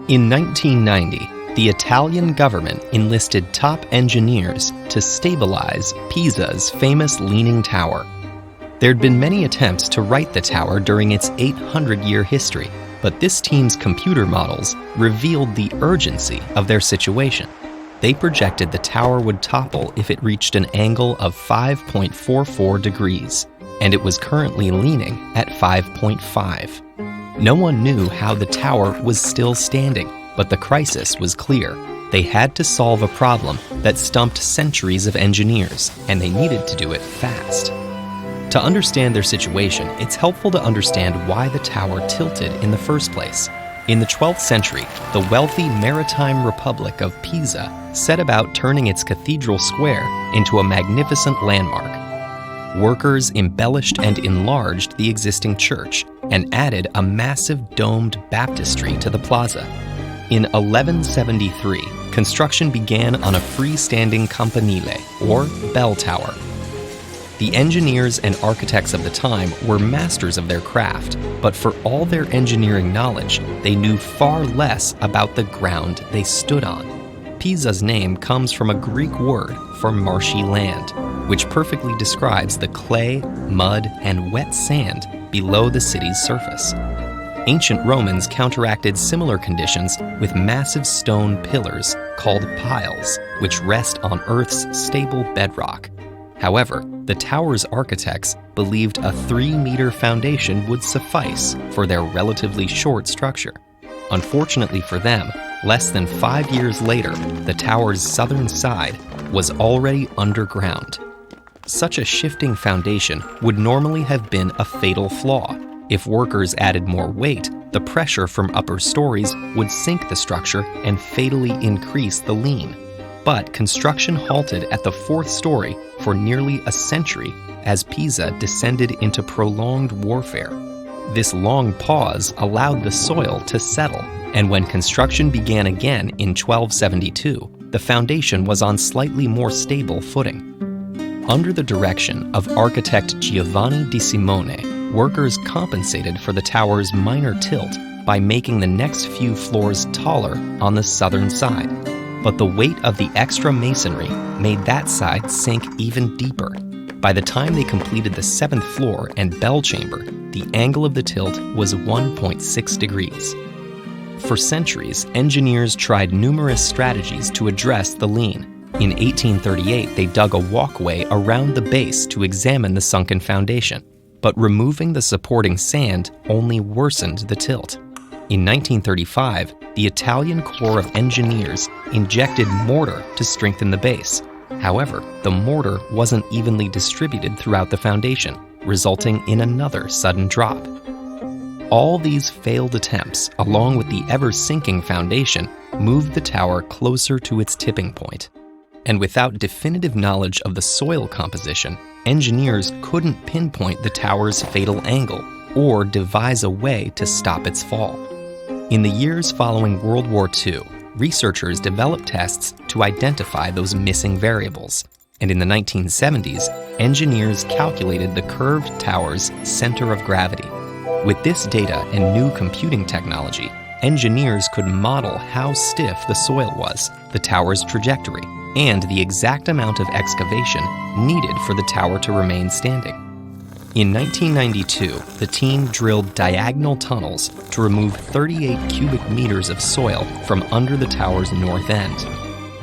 In 1990, the Italian government enlisted top engineers to stabilize Pisa's famous Leaning Tower. There'd been many attempts to right the tower during its 800-year history, but this team's computer models revealed the urgency of their situation. They projected the tower would topple if it reached an angle of 5.44 degrees, and it was currently leaning at 5.5. No one knew how the tower was still standing, but the crisis was clear. They had to solve a problem that stumped centuries of engineers, and they needed to do it fast. To understand their situation, it's helpful to understand why the tower tilted in the first place. In the 12th century, the wealthy maritime republic of Pisa set about turning its cathedral square into a magnificent landmark. Workers embellished and enlarged the existing church and added a massive domed baptistry to the plaza. In 1173, construction began on a freestanding campanile, or bell tower. The engineers and architects of the time were masters of their craft, but for all their engineering knowledge, they knew far less about the ground they stood on. Pisa's name comes from a Greek word for marshy land, which perfectly describes the clay, mud, and wet sand below the city's surface. Ancient Romans counteracted similar conditions with massive stone pillars called piles, which rest on Earth's stable bedrock. However, the tower's architects believed a 3-meter foundation would suffice for their relatively short structure. Unfortunately for them, less than 5 years later, the tower's southern side was already underground. Such a shifting foundation would normally have been a fatal flaw. If workers added more weight, the pressure from upper stories would sink the structure and fatally increase the lean. But construction halted at the 4th story for nearly a century as Pisa descended into prolonged warfare. This long pause allowed the soil to settle, and when construction began again in 1272, the foundation was on slightly more stable footing. Under the direction of architect Giovanni di Simone, workers compensated for the tower's minor tilt by making the next few floors taller on the southern side. But the weight of the extra masonry made that side sink even deeper. By the time they completed the 7th floor and bell chamber, the angle of the tilt was 1.6 degrees. For centuries, engineers tried numerous strategies to address the lean. In 1838, they dug a walkway around the base to examine the sunken foundation, but removing the supporting sand only worsened the tilt. In 1935, the Italian Corps of Engineers injected mortar to strengthen the base. However, the mortar wasn't evenly distributed throughout the foundation, resulting in another sudden drop. All these failed attempts, along with the ever-sinking foundation, moved the tower closer to its tipping point. And without definitive knowledge of the soil composition, engineers couldn't pinpoint the tower's fatal angle or devise a way to stop its fall. In the years following World War II, researchers developed tests to identify those missing variables. And in the 1970s, engineers calculated the curved tower's center of gravity. With this data and new computing technology, engineers could model how stiff the soil was, the tower's trajectory, and the exact amount of excavation needed for the tower to remain standing. In 1992, the team drilled diagonal tunnels to remove 38 cubic meters of soil from under the tower's north end.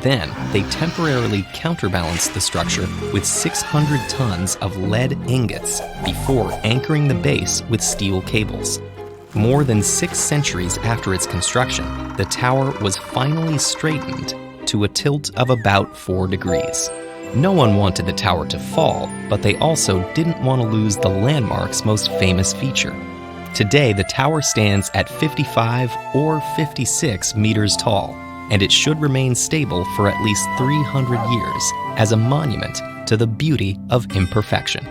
Then, they temporarily counterbalanced the structure with 600 tons of lead ingots before anchoring the base with steel cables. More than 6 centuries after its construction, the tower was finally straightened to a tilt of about 4 degrees. No one wanted the tower to fall, but they also didn't want to lose the landmark's most famous feature. Today, the tower stands at 55 or 56 meters tall, and it should remain stable for at least 300 years as a monument to the beauty of imperfection.